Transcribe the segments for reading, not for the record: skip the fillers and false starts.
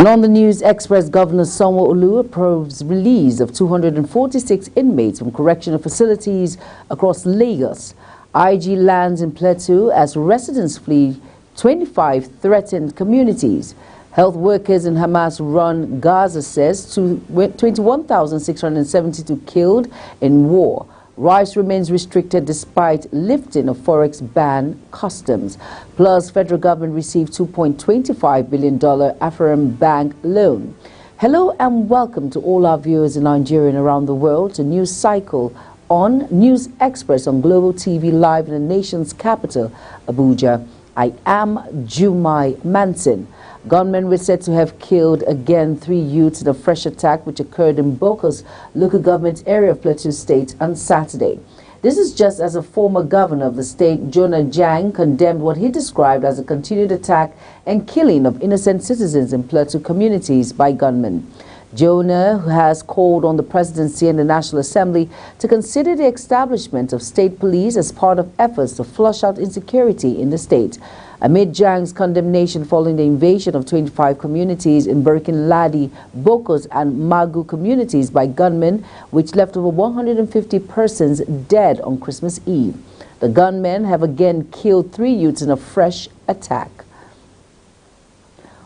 And on the News Express, Governor Sanwo-Olu approves release of 246 inmates from correctional facilities across Lagos. IG lands in Plateau as residents flee 25 threatened communities. Health workers in Hamas-run Gaza says 21,672 killed in war. Rice remains restricted despite lifting of forex ban customs. Plus, federal government received $2.25 billion Afram Bank loan. Hello and welcome to all our viewers in Nigeria and around the world to News Cycle on News Express on Global TV Live in the nation's capital, Abuja. I am Jumai Manson. Gunmen were said to have killed again 3 youths in a fresh attack which occurred in Boko's local government area of Plateau State on Saturday. This is just as a former governor of the state, Jonah Jang, condemned what he described as a continued attack and killing of innocent citizens in Plateau communities by gunmen. Jonah has called on the presidency and the National Assembly to consider the establishment of state police as part of efforts to flush out insecurity in the state. Amid Jang's condemnation following the invasion of 25 communities in Burkin Ladi, Bokos and Magu communities by gunmen, which left over 150 persons dead on Christmas Eve. The gunmen have again killed 3 youths in a fresh attack.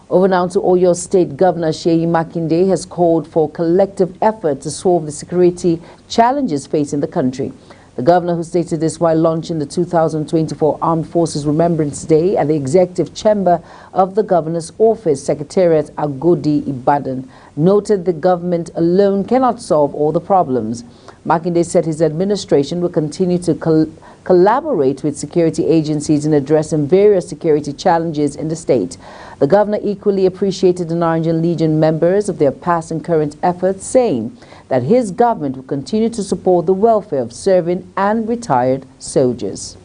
Over now to Oyo State Governor Seyi Makinde has called for collective effort to solve the security challenges facing the country. The governor, who stated this while launching the 2024 Armed Forces Remembrance Day at the Executive Chamber of the Governor's Office, Secretariat Agodi, Ibadan, noted the government alone cannot solve all the problems. Makinde said his administration will continue to collaborate with security agencies in addressing various security challenges in the state. The governor equally appreciated the Nigerian Legion members of their past and current efforts, saying that his government will continue to support the welfare of serving and retired soldiers.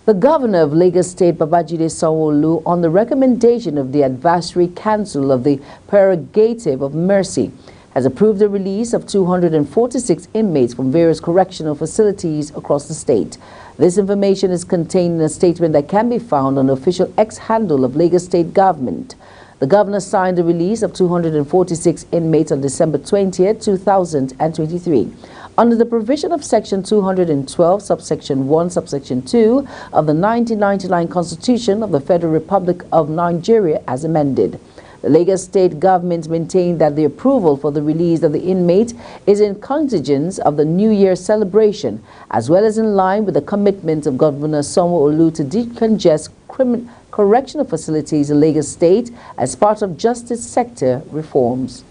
The governor of Lagos State, Babajide Sanwo-Olu, on the recommendation of the Advisory Council of the Prerogative of Mercy, has approved the release of 246 inmates from various correctional facilities across the state. This information is contained in a statement that can be found on the official X handle of Lagos State government. The governor signed the release of 246 inmates on December 20, 2023. Under the provision of Section 212, subsection 1, subsection 2 of the 1999 Constitution of the Federal Republic of Nigeria as amended. The Lagos State government maintained that the approval for the release of the inmate is in contingence of the New Year celebration, as well as in line with the commitment of Governor Sanwo-Olu to decongest correctional facilities in Lagos State as part of justice sector reforms.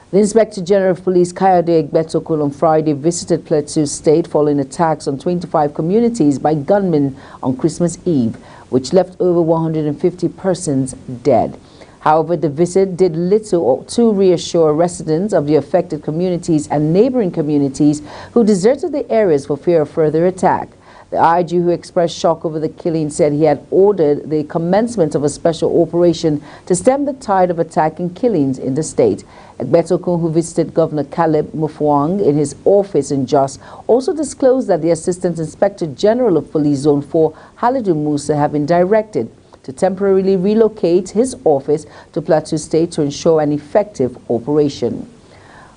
The Inspector General of Police, Kayode Egbetokun, on Friday visited Plateau State following attacks on 25 communities by gunmen on Christmas Eve, which left over 150 persons dead. However, the visit did little to reassure residents of the affected communities and neighboring communities who deserted the areas for fear of further attack. The IG, who expressed shock over the killing, said he had ordered the commencement of a special operation to stem the tide of attack and killings in the state. Egbetokun, who visited Governor Caleb Mufwang in his office in Jos, also disclosed that the Assistant Inspector General of Police Zone 4, Halidu Musa, have been directed to temporarily relocate his office to Plateau State to ensure an effective operation.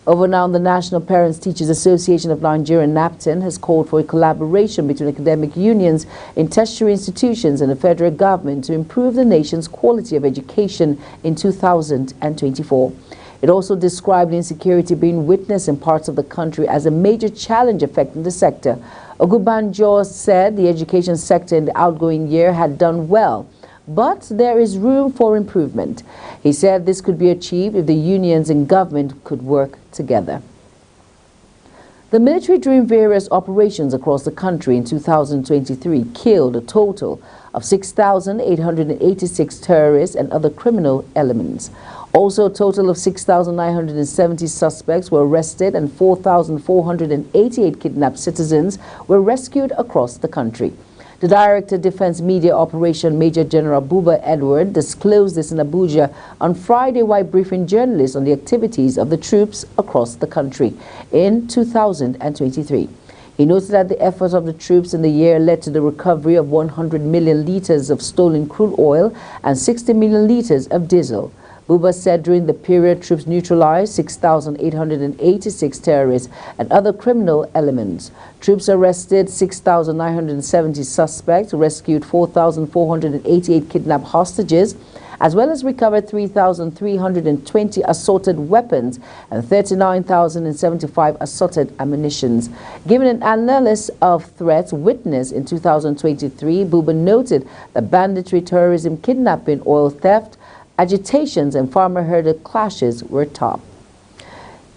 Over now, the National Parents Teachers Association of Nigeria, NAPTEN, has called for a collaboration between academic unions in tertiary institutions and the federal government to improve the nation's quality of education in 2024. It also described insecurity being witnessed in parts of the country as a major challenge affecting the sector. Ogunbanjo said the education sector in the outgoing year had done well, but there is room for improvement. He said this could be achieved if the unions and government could work together. The military, during various operations across the country in 2023, killed a total of 6,886 terrorists and other criminal elements. Also, a total of 6,970 suspects were arrested and 4,488 kidnapped citizens were rescued across the country. The Director of Defense Media Operation, Major General Buba Edward, disclosed this in Abuja on Friday while briefing journalists on the activities of the troops across the country in 2023. He noted that the efforts of the troops in the year led to the recovery of 100 million litres of stolen crude oil and 60 million litres of diesel. Buba said during the period, troops neutralized 6,886 terrorists and other criminal elements. Troops arrested 6,970 suspects, rescued 4,488 kidnapped hostages, as well as recovered 3,320 assorted weapons and 39,075 assorted ammunitions. Given an analysis of threats witnessed in 2023, Buba noted that banditry, terrorism, kidnapping, oil theft, agitations and farmer-herder clashes were top.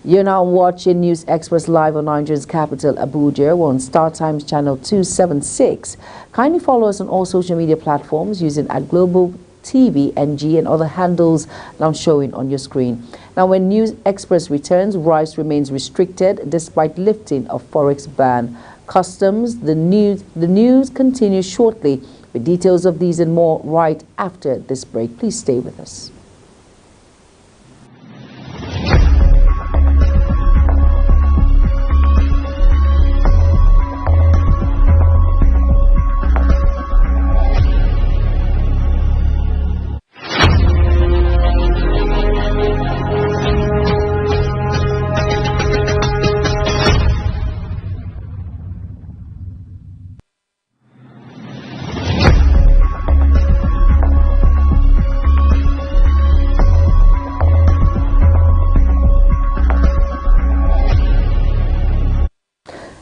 You're now watching News Express live on Nigeria's capital, Abuja. We're on Star Times channel 276. Kindly follow us on all social media platforms using @Global TV NG and other handles now showing on your screen. Now, when News Express returns, rice remains restricted despite lifting of forex ban. Customs, the news continues shortly with details of these and more right after this break. Please stay with us.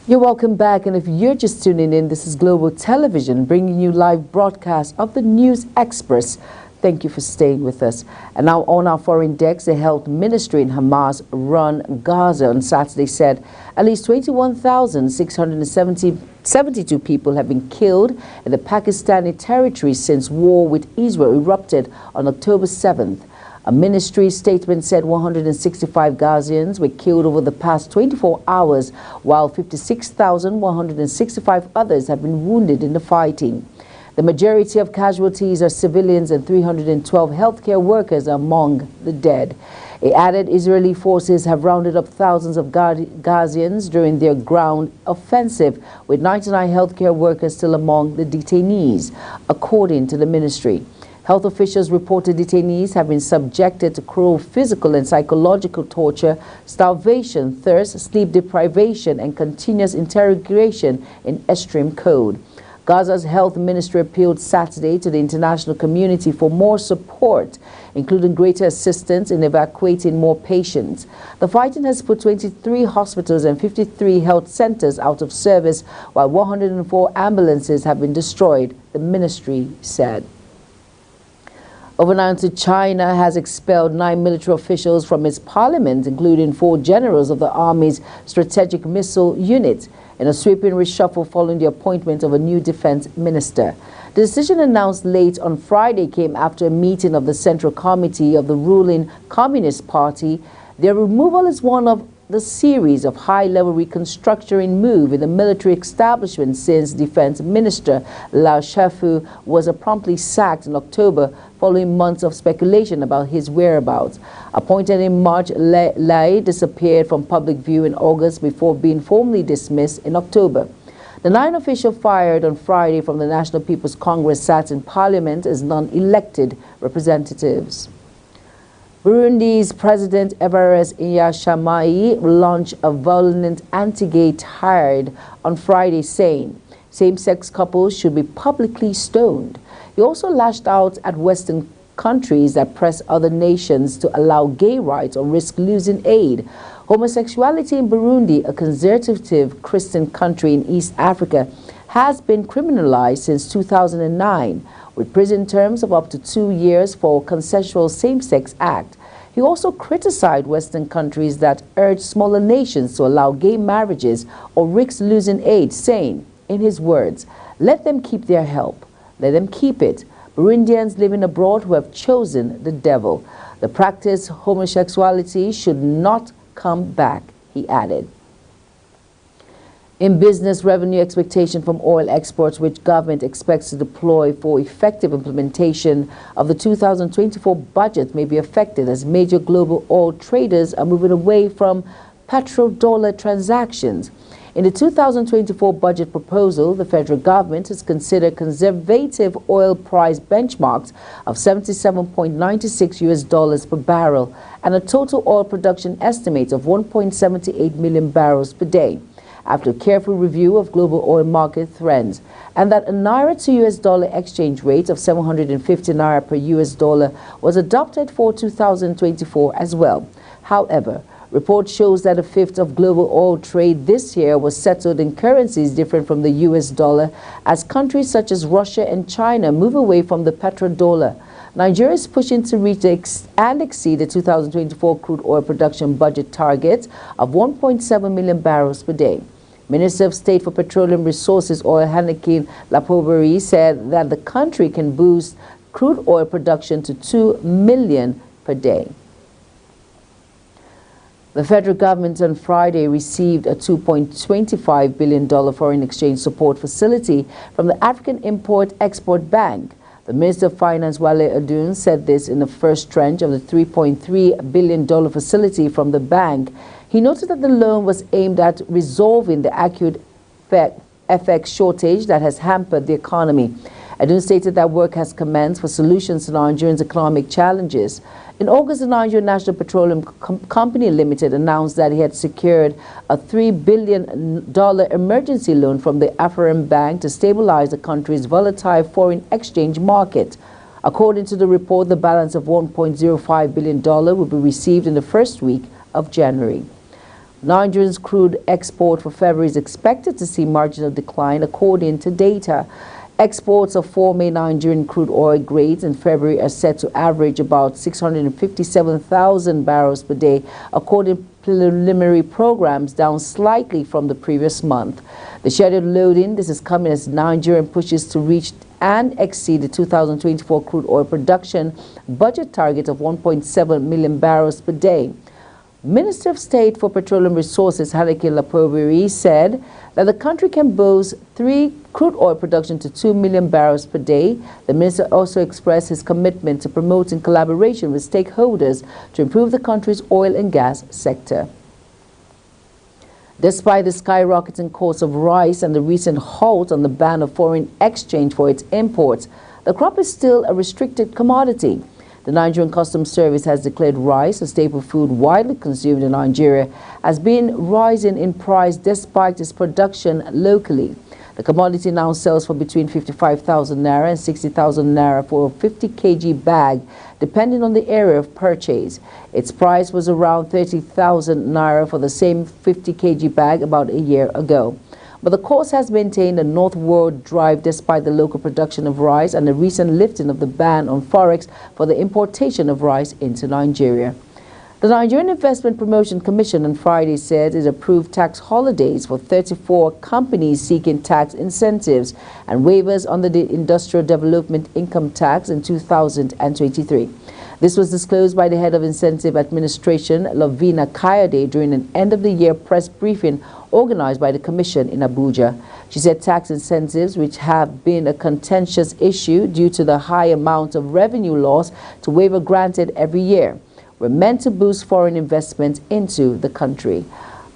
You're welcome back, and if you're just tuning in, this is Global Television bringing you live broadcast of the News Express. Thank you for staying with us. And now on our foreign decks, the health ministry in Hamas-run Gaza on Saturday said at least 21,672 people have been killed in the Pakistani territory since war with Israel erupted on October 7th. A ministry statement said 165 Gazians were killed over the past 24 hours, while 56,165 others have been wounded in the fighting. The majority of casualties are civilians and 312 healthcare workers are among the dead. It added Israeli forces have rounded up thousands of Gazians during their ground offensive, with 99 healthcare workers still among the detainees, according to the ministry. Health officials reported detainees have been subjected to cruel physical and psychological torture, starvation, thirst, sleep deprivation, and continuous interrogation in extreme cold. Gaza's health ministry appealed Saturday to the international community for more support, including greater assistance in evacuating more patients. The fighting has put 23 hospitals and 53 health centers out of service, while 104 ambulances have been destroyed, the ministry said. Overnight, China has expelled 9 military officials from its parliament, including 4 generals of the Army's strategic missile unit, in a sweeping reshuffle following the appointment of a new defense minister. The decision, announced late on Friday, came after a meeting of the Central Committee of the ruling Communist Party. Their removal is one of the series of high-level reconstructing move in the military establishment since Defense Minister Lao Shafu was promptly sacked in October following months of speculation about his whereabouts. Appointed in March, Lai disappeared from public view in August before being formally dismissed in October. The 9 officials fired on Friday from the National People's Congress sat in parliament as non-elected representatives. Burundi's President Evariste Ndayishimiye launched a violent anti-gay tirade on Friday, saying same-sex couples should be publicly stoned. He also lashed out at Western countries that press other nations to allow gay rights or risk losing aid. Homosexuality in Burundi, a conservative Christian country in East Africa, has been criminalized since 2009, with prison terms of up to 2 years for consensual same-sex act. He also criticized Western countries that urge smaller nations to allow gay marriages or risk losing aid, saying, in his words, "Let them keep their help. Let them keep it. Burundians living abroad who have chosen the devil. The practice of homosexuality should not come back," he added. In business, revenue expectation from oil exports, which government expects to deploy for effective implementation of the 2024 budget, may be affected as major global oil traders are moving away from petrodollar transactions. In the 2024 budget proposal, the federal government has considered conservative oil price benchmarks of $77.96 per barrel and a total oil production estimate of 1.78 million barrels per day, after a careful review of global oil market trends, and that a naira to US dollar exchange rate of 750 naira per US dollar was adopted for 2024 as well. However, report shows that a fifth of global oil trade this year was settled in currencies different from the US dollar, as countries such as Russia and China move away from the petrodollar. Nigeria is pushing to reach and exceed the 2024 crude oil production budget target of 1.7 million barrels per day. Minister of State for Petroleum Resources Oil Hanneke Lapobiri said that the country can boost crude oil production to 2 million per day. The federal government on Friday received a $2.25 billion foreign exchange support facility from the African Import-Export Bank. The Minister of Finance, Wale Edun, said this in the first tranche of the $3.3 billion facility from the bank. He noted that the loan was aimed at resolving the acute FX shortage that has hampered the economy. Edun stated that work has commenced for solutions to Nigerians' economic challenges. In August, the Nigerian National Petroleum Company Limited announced that he had secured a $3 billion emergency loan from the Afrem Bank to stabilize the country's volatile foreign exchange market. According to the report, the balance of $1.05 billion will be received in the first week of January. Nigeria's crude export for February is expected to see marginal decline according to data. Exports of 4 main Nigerian crude oil grades in February are set to average about 657,000 barrels per day, according to preliminary programs, down slightly from the previous month. The scheduled loading, this is coming as Nigeria pushes to reach and exceed the 2024 crude oil production budget target of 1.7 million barrels per day. Minister of State for Petroleum Resources Hanneke Lapobiri said that the country can boast crude oil production to 2 million barrels per day. The minister also expressed his commitment to promoting collaboration with stakeholders to improve the country's oil and gas sector. Despite the skyrocketing cost of rice and the recent halt on the ban of foreign exchange for its imports, the crop is still a restricted commodity. The Nigerian Customs Service has declared rice, a staple food widely consumed in Nigeria, as being rising in price despite its production locally. The commodity now sells for between 55,000 naira and 60,000 naira for a 50 kg bag, depending on the area of purchase. Its price was around 30,000 naira for the same 50 kg bag about a year ago. But the course has maintained a northward drive despite the local production of rice and the recent lifting of the ban on forex for the importation of rice into Nigeria. The Nigerian Investment Promotion Commission on Friday said it approved tax holidays for 34 companies seeking tax incentives and waivers under the Industrial Development Income Tax in 2023. This was disclosed by the head of Incentive Administration, Lovina Kayode, during an end-of-the-year press briefing organized by the Commission in Abuja. She said tax incentives, which have been a contentious issue due to the high amount of revenue loss to waiver granted every year, were meant to boost foreign investment into the country.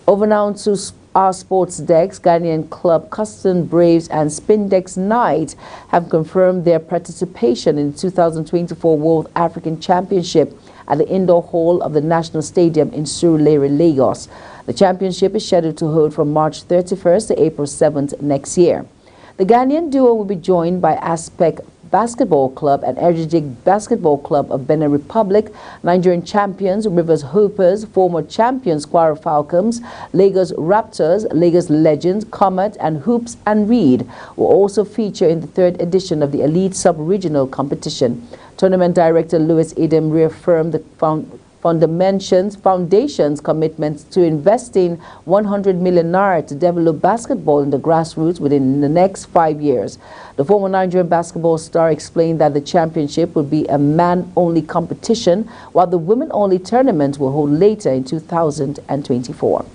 Over now to our sports decks. Ghanaian club Custom Braves and Spindex Knight have confirmed their participation in the 2024 World African Championship at the indoor hall of the National Stadium in Surulere, Lagos. The championship is scheduled to hold from March 31st to April 7th next year. The Ghanaian duo will be joined by Aspect Basketball Club and Erjijig Basketball Club of Benin Republic, Nigerian champions Rivers Hoopers, former champions Kwara Falcons, Lagos Raptors, Lagos Legends, Comet, and Hoops and Reed will also feature in the third edition of the Elite Sub-Regional competition. Tournament Director Louis Edem reaffirmed the Foundation's commitment to investing 100 million naira to develop basketball in the grassroots within the next 5 years. The former Nigerian basketball star explained that the championship will be a man-only competition, while the women-only tournament will hold later in 2024.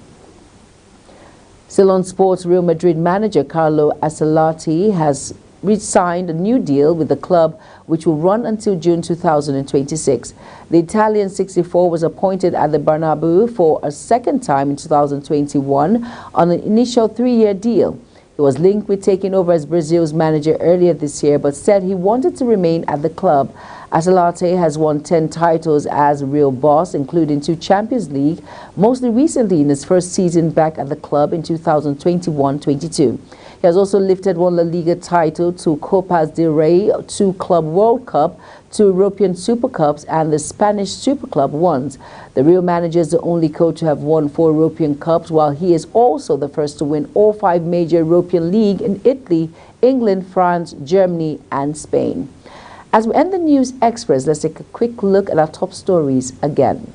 Still on sports, Real Madrid manager Carlo Ancelotti has re-signed a new deal with the club, which will run until June 2026. The Italian 64 was appointed at the Bernabeu for a second time in 2021 on an initial 3-year deal. He was linked with taking over as Brazil's manager earlier this year, but said he wanted to remain at the club. Atalante has won 10 titles as real boss, including 2 Champions League, mostly recently in his first season back at the club in 2021-22. He has also lifted 1 La Liga title, 2 Copas del Rey, 2 Club World Cup, 2 European Super Cups, and the Spanish Super Club ones. The real manager is the only coach to have won 4 European Cups, while he is also the first to win all 5 major European leagues in Italy, England, France, Germany, and Spain. As we end the News Express, let's take a quick look at our top stories again.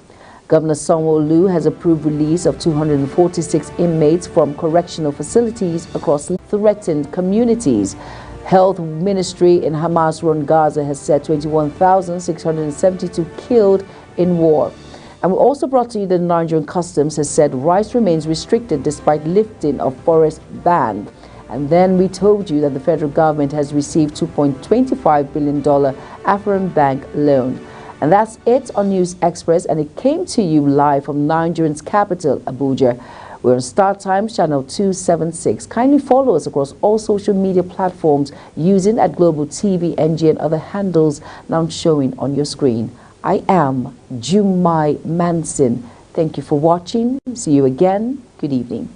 Governor Sanwo-Olu has approved release of 246 inmates from correctional facilities across threatened communities. Health Ministry in Hamas-run Gaza has said 21,672 killed in war. And we also brought to you that Nigerian Customs has said rice remains restricted despite lifting of forest ban. And then we told you that the federal government has received $2.25 billion Afrin Bank loan. And that's it on News Express, and it came to you live from Nigeria's capital, Abuja. We're on Star Times channel 276. Kindly follow us across all social media platforms using @Global TV, NG, and other handles now showing on your screen. I am Jumai Manson. Thank you for watching. See you again. Good evening.